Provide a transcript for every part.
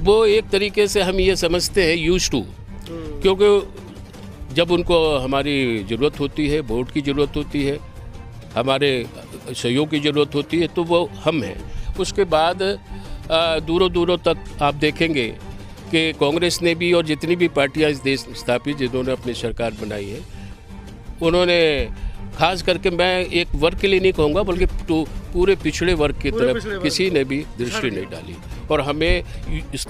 वो एक तरीके से हम ये समझते हैं यूज टू, क्योंकि जब उनको हमारी ज़रूरत होती है, वोट की ज़रूरत होती है, हमारे सहयोग की ज़रूरत होती है, तो वो हम हैं। उसके बाद दूरों दूरों तक आप देखेंगे कि कांग्रेस ने भी और जितनी भी पार्टियां इस देश स्थापित जिन्होंने अपनी सरकार बनाई है, उन्होंने खास करके मैं एक वर्ग के लिए नहीं कहूँगा बल्कि पूरे पिछड़े वर्ग की तरफ किसी ने भी दृष्टि नहीं डाली और हमें इस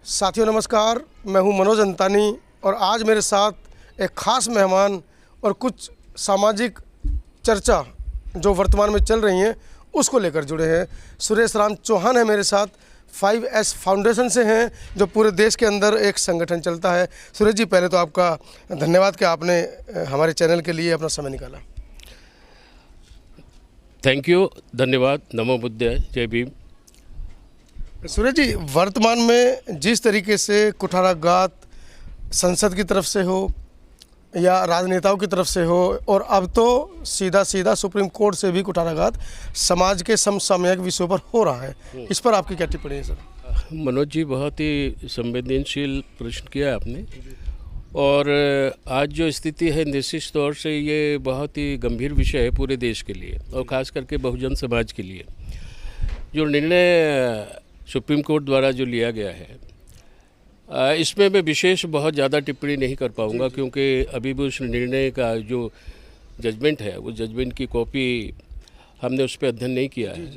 साथियों नमस्कार, मैं हूं मनोज अंतानी और आज मेरे साथ एक ख़ास मेहमान और कुछ सामाजिक चर्चा जो वर्तमान में चल रही हैं उसको लेकर जुड़े हैं। सुरेश राम चौहान है मेरे साथ, 5S फाउंडेशन से हैं जो पूरे देश के अंदर एक संगठन चलता है। सुरेश जी, पहले तो आपका धन्यवाद कि आपने हमारे चैनल के लिए अपना समय निकाला। थैंक यू, धन्यवाद। नमो बुद्धाय, जय भीम। सुरेश जी, वर्तमान में जिस तरीके से कुठाराघात संसद की तरफ से हो या राजनेताओं की तरफ से हो और अब तो सीधा सुप्रीम कोर्ट से भी कुठाराघात समाज के समसामयिक विषयों पर हो रहा है, इस पर आपकी क्या टिप्पणी है सर? मनोज जी, बहुत ही संवेदनशील प्रश्न किया आपने और आज जो स्थिति है निश्चित तौर से ये बहुत ही गंभीर विषय है पूरे देश के लिए और ख़ास करके बहुजन समाज के लिए। जो निर्णय सुप्रीम कोर्ट द्वारा जो लिया गया है इसमें मैं विशेष बहुत ज़्यादा टिप्पणी नहीं कर पाऊँगा क्योंकि अभी भी उस निर्णय का जो जजमेंट है वो जजमेंट की कॉपी हमने उस पर अध्ययन नहीं किया है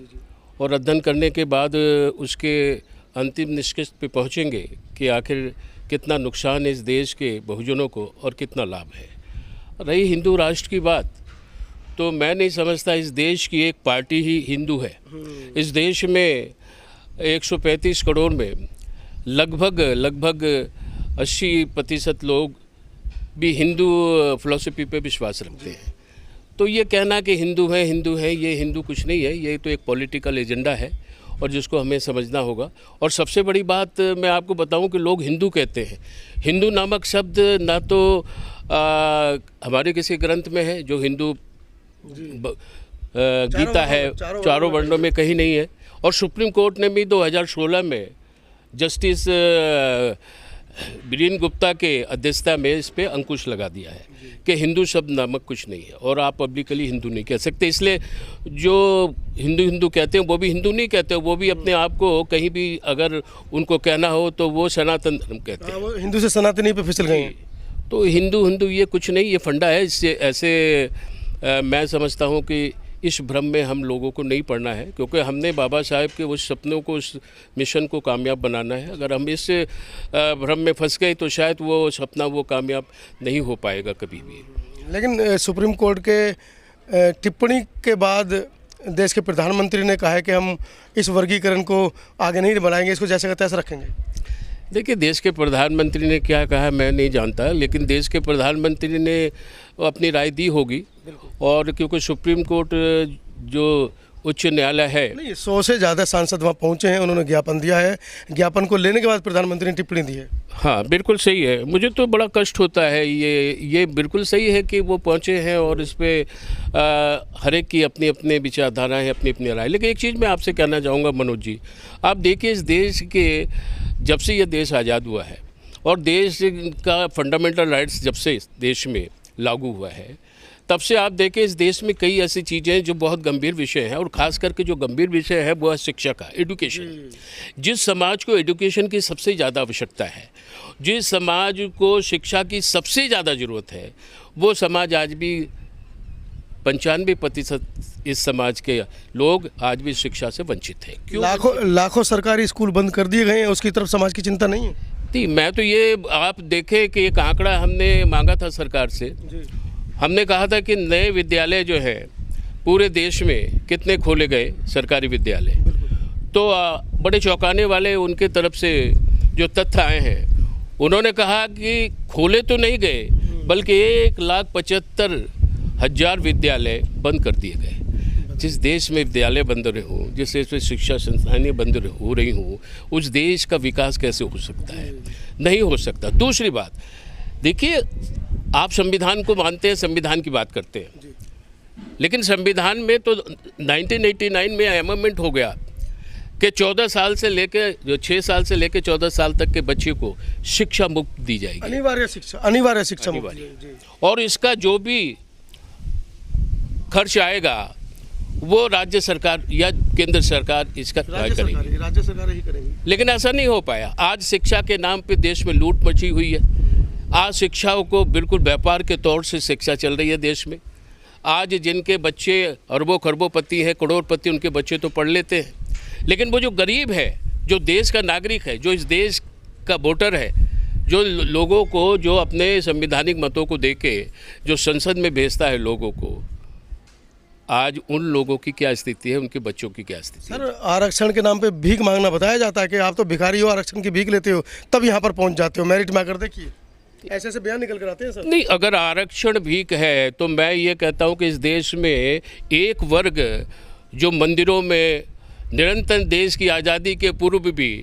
और अध्ययन करने के बाद उसके अंतिम निष्कर्ष पे पहुँचेंगे कि आखिर कितना नुकसान है इस देश के बहुजनों को और कितना लाभ है। रही हिंदू राष्ट्र की बात, तो मैं नहीं समझता इस देश की एक पार्टी ही हिंदू है। इस देश में 135 करोड़ में लगभग 80% लोग भी हिंदू फिलॉसफी पे विश्वास रखते हैं। तो ये कहना कि हिंदू है, ये हिंदू कुछ नहीं है, ये तो एक पॉलिटिकल एजेंडा है और जिसको हमें समझना होगा। और सबसे बड़ी बात मैं आपको बताऊं कि लोग हिंदू कहते हैं। हिंदू नामक शब्द ना तो हमारे किसी ग्रंथ में है, जो हिंदू गीता है, चारों वर्णों में कहीं नहीं है। और सुप्रीम कोर्ट ने भी 2016 में जस्टिस बीरेन गुप्ता के अध्यक्षता में इस पे अंकुश लगा दिया है कि हिंदू शब्द नामक कुछ नहीं है और आप पब्लिकली हिंदू नहीं कह सकते। इसलिए जो हिंदू कहते हैं वो भी हिंदू नहीं कहते, वो भी अपने आप को कहीं भी अगर उनको कहना हो तो वो सनातन धर्म कहते हैं। वो हिंदू से सनातनी पे फिसल गए हैं। तो हिंदू ये कुछ नहीं, ये फंडा है। इससे ऐसे मैं समझता हूँ कि इस भ्रम में हम लोगों को नहीं पड़ना है क्योंकि हमने बाबा साहेब के उस सपनों को, उस मिशन को कामयाब बनाना है। अगर हम इस भ्रम में फंस गए तो शायद वो सपना वो कामयाब नहीं हो पाएगा कभी भी। लेकिन सुप्रीम कोर्ट के टिप्पणी के बाद देश के प्रधानमंत्री ने कहा है कि हम इस वर्गीकरण को आगे नहीं बढ़ाएंगे, इसको जैसे का तैसे रखेंगे। देखिए, देश के प्रधानमंत्री ने क्या कहा मैं नहीं जानता, लेकिन देश के प्रधानमंत्री ने अपनी राय दी होगी। और क्योंकि सुप्रीम कोर्ट जो उच्च न्यायालय है, नहीं 100 से ज़्यादा सांसद वहाँ पहुँचे हैं, उन्होंने ज्ञापन दिया है, ज्ञापन को लेने के बाद प्रधानमंत्री ने टिप्पणी दी है। हाँ, बिल्कुल सही है। मुझे तो बड़ा कष्ट होता है, ये बिल्कुल सही है कि वो पहुँचे हैं और इस पर हर एक की अपनी अपनी विचारधारा है, अपनी अपनी राय। लेकिन एक चीज़ मैं आपसे कहना चाहूँगा मनोज जी, आप देखिए इस देश के जब से ये देश आज़ाद हुआ है और देश का फंडामेंटल राइट्स जब से देश में लागू हुआ है तब से आप देखें इस देश में कई ऐसी चीज़ें हैं जो बहुत गंभीर विषय हैं और ख़ास करके जो गंभीर विषय है वो है शिक्षा का, एजुकेशन। जिस समाज को एजुकेशन की सबसे ज़्यादा आवश्यकता है, जिस समाज को शिक्षा की सबसे ज़्यादा ज़रूरत है, वो समाज आज भी 95% इस समाज के लोग आज भी शिक्षा से वंचित हैं। क्यों? लाखों सरकारी स्कूल बंद कर दिए गए हैं, उसकी तरफ समाज की चिंता नहीं है। नहीं, मैं तो ये आप देखें कि एक आंकड़ा हमने मांगा था सरकार से। हमने कहा था कि नए विद्यालय जो है पूरे देश में कितने खोले गए सरकारी विद्यालय, तो बड़े चौंकाने वाले उनके तरफ से जो तथ्य आए हैं, उन्होंने कहा कि खोले तो नहीं गए बल्कि 1,75,000 विद्यालय बंद कर दिए गए। जिस देश में विद्यालय बंद रहे हों, जिस देश में शिक्षा संस्थानें बंद हो रही हों, उस देश का विकास कैसे हो सकता है? नहीं हो सकता। दूसरी बात, देखिए आप संविधान को मानते हैं, संविधान की बात करते हैं, लेकिन संविधान में तो 1989 में अमेंडमेंट हो गया कि 14 साल से लेके जो 6 साल से लेके 14 साल तक के बच्चे को शिक्षा मुक्त दी जाएगी, अनिवार्य शिक्षा मुक्त। अनिवार्य। जी। और इसका जो भी खर्च आएगा वो राज्य सरकार या केंद्र सरकार इसका करेगी, राज्य सरकार ही करेंगी। लेकिन ऐसा नहीं हो पाया। आज शिक्षा के नाम पे देश में लूट मची हुई है। आज शिक्षाओं को बिल्कुल व्यापार के तौर से शिक्षा चल रही है देश में। आज जिनके बच्चे अरबों खरबोपति हैं, करोड़पति, उनके बच्चे तो पढ़ लेते हैं, लेकिन वो जो गरीब है, जो देश का नागरिक है, जो इस देश का वोटर है, जो लोगों को, जो अपने संवैधानिक मतों को देके जो संसद में भेजता है लोगों को, आज उन लोगों की क्या स्थिति है, उनके बच्चों की क्या स्थिति है। सर, आरक्षण के नाम पे भीख मांगना बताया जाता है कि आप तो भिखारी हो, आरक्षण की भीख लेते हो तब यहाँ पर पहुँच जाते हो, मेरिट में आकर देखिए, ऐसे ऐसे बयान निकल कर आते हैं सर। नहीं, अगर आरक्षण भीख है तो मैं ये कहता हूँ कि इस देश में एक वर्ग जो मंदिरों में निरंतर देश की आज़ादी के पूर्व भी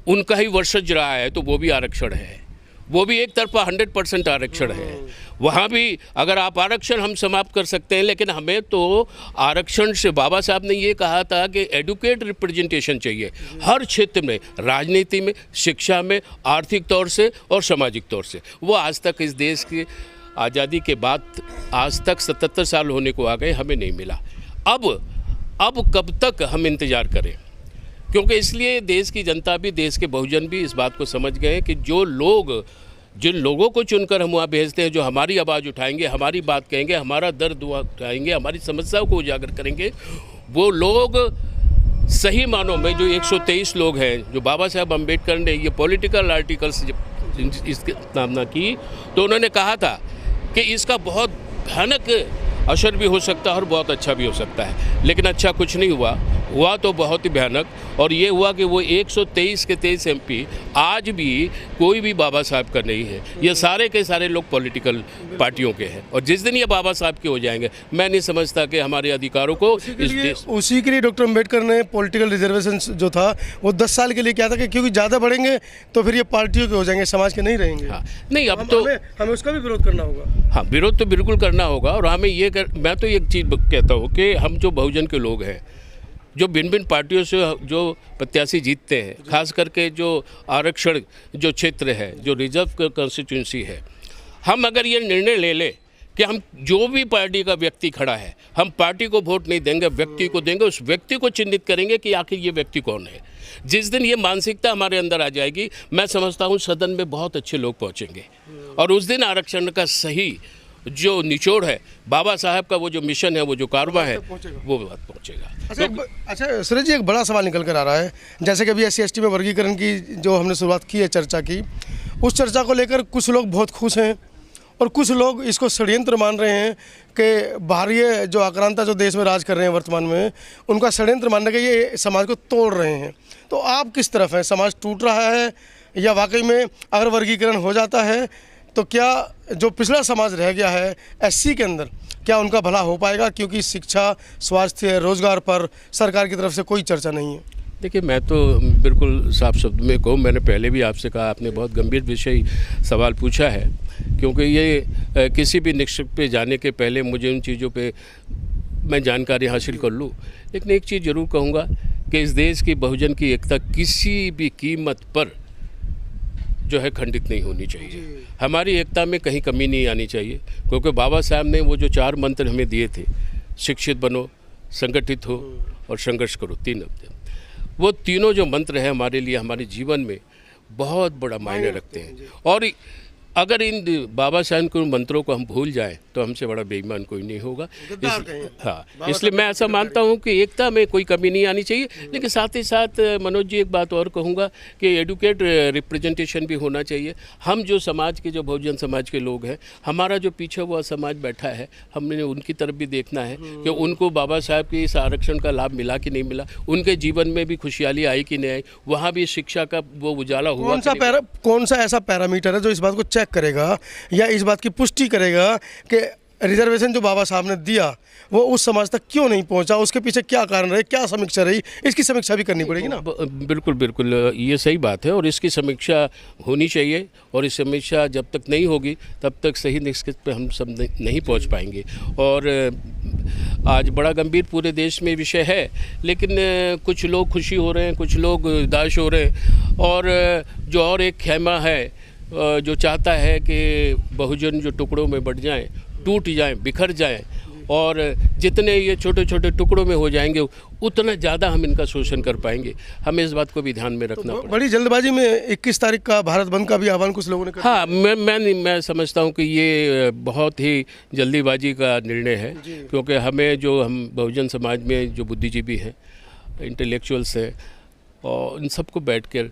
उनका ही वर्षज रहा है, तो वो भी आरक्षण है, वो भी एक तरफा 100% आरक्षण है। वहाँ भी अगर आप आरक्षण हम समाप्त कर सकते हैं, लेकिन हमें तो आरक्षण से, बाबा साहब ने ये कहा था कि एडुकेट रिप्रेजेंटेशन चाहिए हर क्षेत्र में, राजनीति में, शिक्षा में, आर्थिक तौर से और सामाजिक तौर से। वो आज तक इस देश की आज़ादी के बाद आज तक 77 साल होने को आ गए, हमें नहीं मिला। अब कब तक हम इंतज़ार करें? क्योंकि इसलिए देश की जनता भी, देश के बहुजन भी इस बात को समझ गए कि जो लोग, जिन लोगों को चुनकर हम वहाँ भेजते हैं, जो हमारी आवाज़ उठाएंगे, हमारी बात कहेंगे, हमारा दर्द उठाएंगे, हमारी समस्याओं को उजागर करेंगे, वो लोग सही मानों में जो 123 लोग हैं, जो बाबा साहब अम्बेडकर ने ये पॉलिटिकल आर्टिकल्स इसकी स्थापना की, तो उन्होंने कहा था कि इसका बहुत भयानक असर भी हो सकता है और बहुत अच्छा भी हो सकता है, लेकिन अच्छा कुछ नहीं हुआ तो बहुत ही भयानक। और ये हुआ कि वो 123 के 23 MP आज भी कोई भी बाबा साहब का नहीं है, ये सारे के सारे लोग पॉलिटिकल पार्टियों के हैं। और जिस दिन ये बाबा साहब के हो जाएंगे, मैं नहीं समझता कि हमारे अधिकारों को उसी के लिए डॉक्टर अम्बेडकर ने पॉलिटिकल रिजर्वेशन जो था वो 10 साल के लिए किया था कि क्योंकि ज़्यादा बढ़ेंगे तो फिर ये पार्टियों के हो जाएंगे, समाज के नहीं रहेंगे। हाँ, नहीं, अब तो हमें उसका भी विरोध करना होगा। हाँ, विरोध तो बिल्कुल करना होगा। और हमें मैं तो एक चीज़ कहता हूँ कि हम जो बहुजन के लोग हैं, जो भिन्न भिन्न पार्टियों से जो प्रत्याशी जीतते हैं, खास करके जो आरक्षण जो क्षेत्र है, जो रिजर्व कॉन्स्टिट्यूंसी है, हम अगर ये निर्णय ले लें कि हम जो भी पार्टी का व्यक्ति खड़ा है, हम पार्टी को वोट नहीं देंगे, व्यक्ति को देंगे, उस व्यक्ति को चिन्हित करेंगे कि आखिर ये व्यक्ति कौन है। जिस दिन ये मानसिकता हमारे अंदर आ जाएगी, मैं समझता हूँ सदन में बहुत अच्छे लोग पहुँचेंगे और उस दिन आरक्षण का सही जो निचोड़ है, बाबा साहब का वो जो मिशन है, वो जो कारवा है, वो बात पहुँचेगा। अच्छा सुरेश जी, एक बड़ा सवाल निकल कर आ रहा है, जैसे कि अभी SC/ST में वर्गीकरण की जो हमने शुरुआत की है चर्चा की, उस चर्चा को लेकर कुछ लोग बहुत खुश हैं और कुछ लोग इसको षड्यंत्र मान रहे हैं कि बाहरी जो आक्रांता जो देश में राज कर रहे हैं वर्तमान में, उनका षड्यंत्र मानने के ये समाज को तोड़ रहे हैं। तो आप किस तरफ हैं? समाज टूट रहा है या वाकई में अगर वर्गीकरण हो जाता है तो क्या जो पिछड़ा समाज रह गया है SC के अंदर, क्या उनका भला हो पाएगा? क्योंकि शिक्षा, स्वास्थ्य, रोजगार पर सरकार की तरफ से कोई चर्चा नहीं है। देखिए, मैं तो बिल्कुल साफ शब्द में कहूँ, मैंने पहले भी आपसे कहा, आपने बहुत गंभीर विषय सवाल पूछा है, क्योंकि ये किसी भी निष्कर्ष पे जाने के पहले मुझे उन चीज़ों पे मैं जानकारी हासिल कर लूँ। लेकिन एक चीज़ ज़रूर कहूँगा कि इस देश की बहुजन की एकता किसी भी कीमत पर जो है खंडित नहीं होनी चाहिए। हमारी एकता में कहीं कमी नहीं आनी चाहिए, क्योंकि बाबा साहब ने वो जो 4 मंत्र हमें दिए थे, शिक्षित बनो, संगठित हो और संघर्ष करो, 3 वो तीनों जो मंत्र हैं हमारे लिए, हमारे जीवन में बहुत बड़ा मायने रखते हैं। और अगर इन बाबा साहब के मंत्रों को हम भूल जाएं तो हमसे बड़ा बेईमान कोई नहीं होगा। हाँ, इसलिए मैं ऐसा मानता हूं कि एकता में कोई कमी नहीं आनी चाहिए। लेकिन साथ ही साथ मनोज जी, एक बात और कहूँगा कि एडुकेट रिप्रेजेंटेशन भी होना चाहिए। हम जो समाज के, जो बहुजन समाज के लोग हैं, हमारा जो पीछे हुआ समाज बैठा है, हमने उनकी तरफ भी देखना है कि उनको बाबा साहब के इस आरक्षण का लाभ मिला कि नहीं मिला, उनके जीवन में भी खुशहाली आई कि नहीं आई, वहाँ भी शिक्षा का वो उजाला हुआ। कौन सा ऐसा पैरामीटर है जो इस बात को चेक करेगा या इस बात की पुष्टि करेगा कि रिजर्वेशन जो बाबा साहब ने दिया वो उस समाज तक क्यों नहीं पहुंचा, उसके पीछे क्या कारण रहे, क्या समीक्षा रही, इसकी समीक्षा भी करनी पड़ेगी ना। बिल्कुल बिल्कुल, ये सही बात है और इसकी समीक्षा होनी चाहिए। और इस समीक्षा जब तक नहीं होगी तब तक सही निष्कर्ष पे हम सब नहीं पहुंच पाएंगे। और आज बड़ा गंभीर पूरे देश में विषय है, लेकिन कुछ लोग खुशी हो रहे हैं, कुछ लोग उदास हो रहे हैं। और जो और एक खेमा है जो चाहता है कि बहुजन जो टुकड़ों में बट जाएं, टूट जाएं, बिखर जाएं, और जितने ये छोटे छोटे टुकड़ों में हो जाएंगे उतना ज़्यादा हम इनका शोषण कर पाएंगे। हमें इस बात को भी ध्यान में रखना पड़ेगा। बड़ी जल्दबाजी में 21 तारीख का भारत बंद का भी आह्वान कुछ लोगों ने कर हाँ, मैं समझता हूँ कि ये बहुत ही जल्दीबाजी का निर्णय है, क्योंकि हम बहुजन समाज में जो बुद्धिजीवी हैं, इंटेलेक्चुअल्स हैं, और इन सबको बैठ कर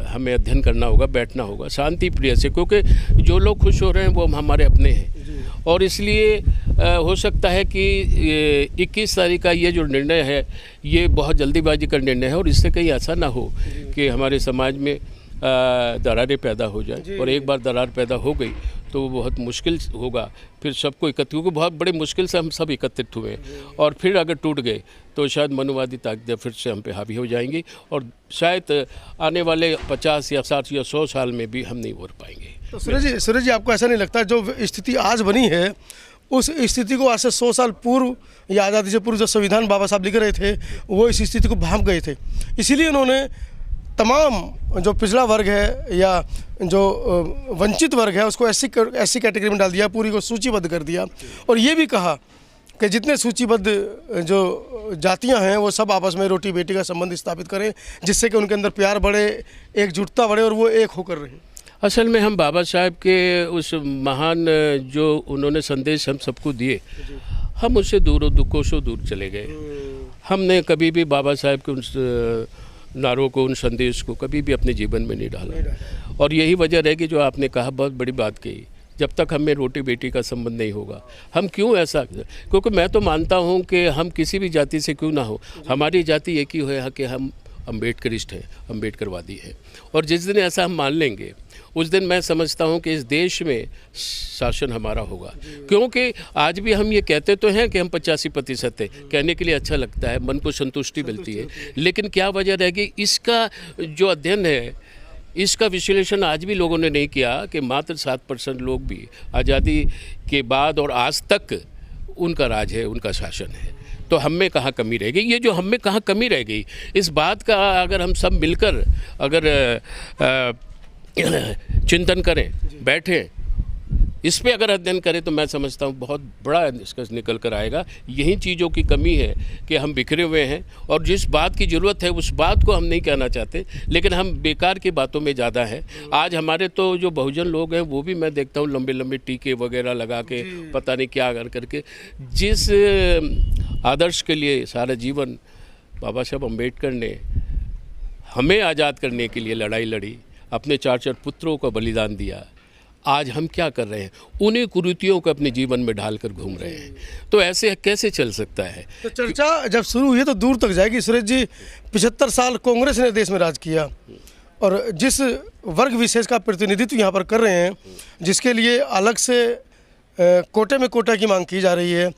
हमें अध्ययन करना होगा, बैठना होगा शांति प्रिय से, क्योंकि जो लोग खुश हो रहे हैं वो हमारे अपने हैं। और इसलिए हो सकता है कि 21 तारीख का ये जो निर्णय है ये बहुत जल्दीबाजी का निर्णय है, और इससे कहीं ऐसा ना हो कि हमारे समाज में दरारें पैदा हो जाए। और एक बार दरार पैदा हो गई तो वो बहुत मुश्किल होगा फिर सबको एकत्रित, क्योंकि बहुत बड़े मुश्किल से हम सब एकत्रित हुए हैं। और फिर अगर टूट गए तो शायद मनुवादी ताकतें फिर से हम पे हावी हो जाएंगी, और शायद आने वाले 50 या 60 या 100 साल में भी हम नहीं उभर पाएंगे। तो सूरज जी आपको ऐसा नहीं लगता जो स्थिति आज बनी है उस स्थिति को आज से 100 साल पूर्व या आज़ादी से पूर्व जो संविधान बाबा साहब लिख रहे थे वो इस स्थिति को भांप गए थे, इसीलिए उन्होंने तमाम जो पिछड़ा वर्ग है या जो वंचित वर्ग है उसको ऐसी कैटेगरी में डाल दिया, पूरी को सूचीबद्ध कर दिया। और ये भी कहा कि जितने सूचीबद्ध जो जातियां हैं वो सब आपस में रोटी बेटी का संबंध स्थापित करें, जिससे कि उनके अंदर प्यार बढ़े, एकजुटता बढ़े और वो एक होकर रहें। असल में हम बाबा साहब के उस महान जो उन्होंने संदेश हम सबको दिए, हम उससे कोसों दूर चले गए। हमने कभी भी बाबा साहब के उन नारों को, उन संदेश को कभी भी अपने जीवन में नहीं डाला। और यही वजह रहेगी जो आपने कहा, बहुत बड़ी बात कही, जब तक हमें रोटी बेटी का संबंध नहीं होगा हम क्यों ऐसा, क्योंकि मैं तो मानता हूं कि हम किसी भी जाति से क्यों ना हो, हमारी जाति एक ही है कि हम अम्बेडकरिस्ट हैं, अम्बेडकरवादी हैं। और जिस दिन ऐसा हम मान लेंगे उस दिन मैं समझता हूं कि इस देश में शासन हमारा होगा। क्योंकि आज भी हम ये कहते तो हैं कि हम 85% हैं, कहने के लिए अच्छा लगता है, मन को संतुष्टि मिलती है, लेकिन क्या वजह रहेगी, इसका जो अध्ययन है, इसका विश्लेषण आज भी लोगों ने नहीं किया कि मात्र 7% लोग भी आज़ादी के बाद और आज तक उनका राज है, उनका शासन है। तो हम में कहाँ कमी रह गई, ये जो हम में कहाँ कमी रह गई, इस बात का अगर हम सब मिलकर अगर चिंतन करें, बैठें, इस पे अगर अध्ययन करें, तो मैं समझता हूँ बहुत बड़ा निष्कर्ष निकल कर आएगा। यही चीज़ों की कमी है कि हम बिखरे हुए हैं, और जिस बात की ज़रूरत है उस बात को हम नहीं कहना चाहते, लेकिन हम बेकार की बातों में ज़्यादा हैं। आज हमारे तो जो बहुजन लोग हैं वो भी मैं देखता हूँ लंबे लंबे टीके वगैरह लगा के पता नहीं क्या करके, जिस आदर्श के लिए सारा जीवन बाबा साहब अम्बेडकर ने हमें आज़ाद करने के लिए लड़ाई लड़ी, अपने 4 पुत्रों का बलिदान दिया, आज हम क्या कर रहे हैं, उन्हीं कुरीतियों को अपने जीवन में ढालकर घूम रहे हैं। तो ऐसे कैसे चल सकता है। तो चर्चा जब शुरू हुई तो दूर तक जाएगी। सुरेश जी, 75 साल कांग्रेस ने देश में राज किया, और जिस वर्ग विशेष का प्रतिनिधित्व यहाँ पर कर रहे हैं, जिसके लिए अलग से कोटे में कोटा की मांग की जा रही है,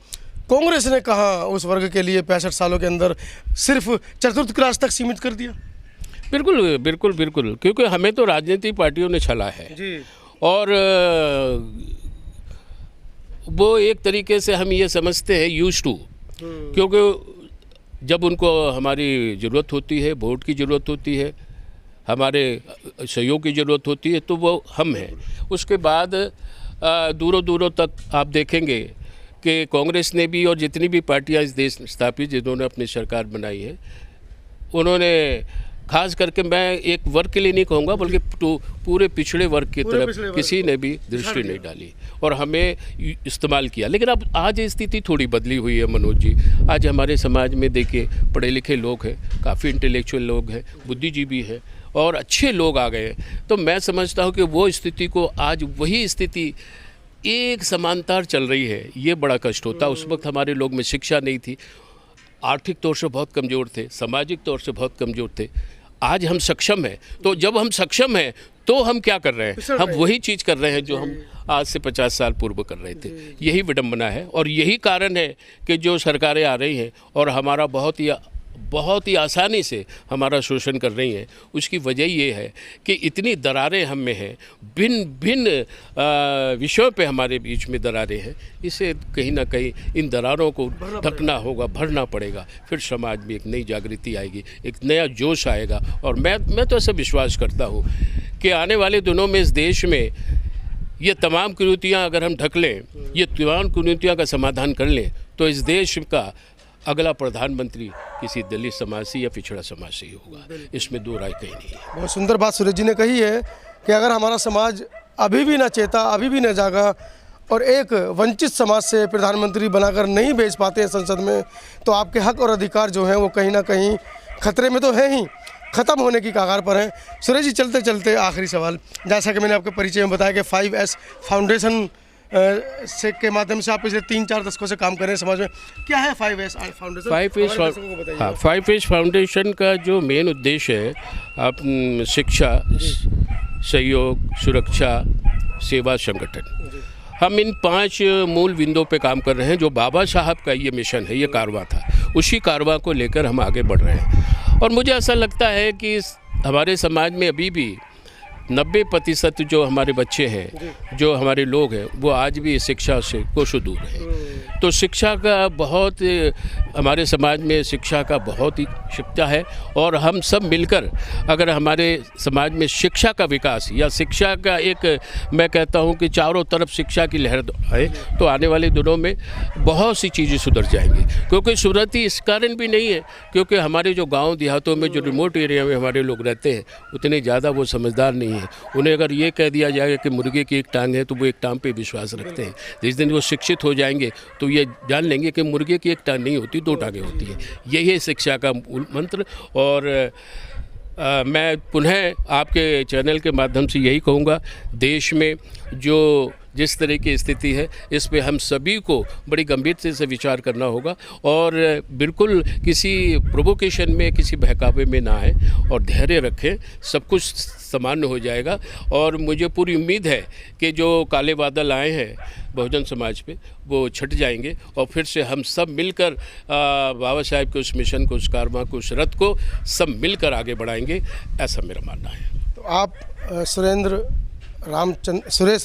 कांग्रेस ने कहा उस वर्ग के लिए 65 सालों के अंदर सिर्फ चतुर्थ क्लास तक सीमित कर दिया। बिल्कुल बिल्कुल बिल्कुल, क्योंकि हमें तो राजनीतिक पार्टियों ने छला है जी। और वो एक तरीके से हम ये समझते हैं यूज टू, क्योंकि जब उनको हमारी ज़रूरत होती है, वोट की ज़रूरत होती है, हमारे सहयोग की ज़रूरत होती है, तो वो हम हैं। उसके बाद दूरों दूरों तक आप देखेंगे कि कांग्रेस ने भी और जितनी भी पार्टियां इस देश स्थापित जिन्होंने अपनी सरकार बनाई है, उन्होंने खास करके, मैं एक वर्ग के लिए नहीं कहूँगा बल्कि पूरे पिछड़े वर्ग की तरफ किसी ने भी दृष्टि नहीं डाली और हमें इस्तेमाल किया। लेकिन अब आज स्थिति थोड़ी बदली हुई है मनोज जी। आज हमारे समाज में देखिए पढ़े लिखे लोग हैं, काफ़ी इंटेलेक्चुअल लोग हैं, बुद्धिजीवी हैं और अच्छे लोग आ गए हैं। तो मैं समझता हूँ कि वो स्थिति को, आज वही स्थिति एक समांतर चल रही है, ये बड़ा कष्ट होता। उस वक्त हमारे लोग में शिक्षा नहीं थी, आर्थिक तौर से बहुत कमज़ोर थे, सामाजिक तौर से बहुत कमज़ोर थे। आज हम सक्षम हैं। तो जब हम सक्षम हैं तो हम क्या कर रहे हैं? हम वही चीज़ कर रहे हैं जो हम आज से 50 साल पूर्व कर रहे थे। यही विडंबना है और यही कारण है कि जो सरकारें आ रही हैं और हमारा बहुत ही आसानी से हमारा शोषण कर रही हैं, उसकी वजह ये है कि इतनी दरारें हम में हैं, भिन्न विषयों पे हमारे बीच में दरारें हैं। इसे कहीं ना कहीं इन दरारों को ढकना होगा, भरना पड़ेगा, फिर समाज में एक नई जागृति आएगी, एक नया जोश आएगा। और मैं तो ऐसा विश्वास करता हूँ कि आने वाले दिनों में इस देश में ये तमाम कुरीतियाँ अगर हम ढक लें, ये तमाम कुरीतियों का समाधान कर लें, तो इस देश का अगला प्रधानमंत्री किसी दलित समाज से या पिछड़ा समाज से ही होगा। इसमें दो राय कहीं नहीं है। बहुत सुंदर बात सूरज जी ने कही है कि अगर हमारा समाज अभी भी न चेता, अभी भी न जागा और एक वंचित समाज से प्रधानमंत्री बनाकर नहीं भेज पाते हैं संसद में, तो आपके हक और अधिकार जो हैं वो कहीं ना कहीं खतरे में तो हैं ही, ख़त्म होने की कगार पर हैं। सूरज जी, चलते चलते आखिरी सवाल, जैसा कि मैंने आपके परिचय में बताया कि 5S फाउंडेशन से के माध्यम से आप पिछले 3-4 दशकों से काम कर रहे हैं समाज में। क्या है 5S फाउंडेशन? 5S फाउंडेशन का जो मेन उद्देश्य है, आप शिक्षा, सहयोग, सुरक्षा, सेवा, संगठन, हम इन 5 मूल बिंदुओं पे काम कर रहे हैं। जो बाबा साहब का ये मिशन है, ये कारवां था, उसी कारवां को लेकर हम आगे बढ़ रहे हैं। और मुझे ऐसा लगता है कि हमारे समाज में अभी भी 90% जो हमारे बच्चे हैं, जो हमारे लोग हैं, वो आज भी शिक्षा से कोसों दूर हैं। तो शिक्षा का बहुत, हमारे समाज में शिक्षा का बहुत ही आवश्यकता है। और हम सब मिलकर अगर हमारे समाज में शिक्षा का विकास या शिक्षा का एक, मैं कहता हूँ कि चारों तरफ शिक्षा की लहर आए, तो आने वाले दिनों में बहुत सी चीज़ें सुधर जाएंगी। क्योंकि सुधरती इस कारण भी नहीं है क्योंकि हमारे जो गाँव देहातों में, जो रिमोट एरिया में हमारे लोग रहते हैं, उतने ज़्यादा वो समझदार नहीं है। उन्हें अगर ये कह दिया जाएगा कि मुर्गे की एक टांग है, तो वो एक टांग पे विश्वास रखते हैं। जिस दिन वो शिक्षित हो जाएंगे तो ये जान लेंगे कि मुर्गे की एक टांग नहीं होती, 2 टांगें होती हैं। यही है शिक्षा का मूल मंत्र। और मैं पुनः आपके चैनल के माध्यम से यही कहूँगा, देश में जो जिस तरह की स्थिति है, इस पे हम सभी को बड़ी गंभीरता से विचार करना होगा और बिल्कुल किसी प्रोवोकेशन में, किसी बहकावे में ना आए और धैर्य रखें, सब कुछ सामान्य हो जाएगा। और मुझे पूरी उम्मीद है कि जो काले बादल आए हैं बहुजन समाज पे, वो छट जाएंगे और फिर से हम सब मिलकर बाबा साहब के उस मिशन को, उस कारवां को, उस रथ को सब मिलकर आगे बढ़ाएंगे, ऐसा मेरा मानना है। तो आप सुरेश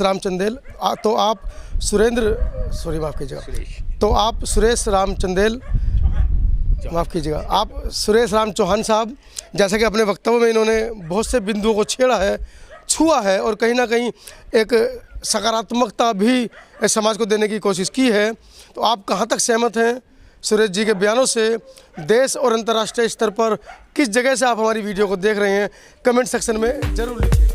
रामचंदेल, तो आप सुरेश रामचंदेल, माफ़ कीजिएगा, आप सुरेश राम चौहान साहब, जैसा कि अपने वक्तव्य में इन्होंने बहुत से बिंदुओं को छेड़ा है, छुआ है और कहीं ना कहीं एक सकारात्मकता भी समाज को देने की कोशिश की है। तो आप कहाँ तक सहमत हैं सुरेश जी के बयानों से? देश और अंतर्राष्ट्रीय स्तर पर किस जगह से आप हमारी वीडियो को देख रहे हैं, कमेंट सेक्शन में ज़रूर लिखिए।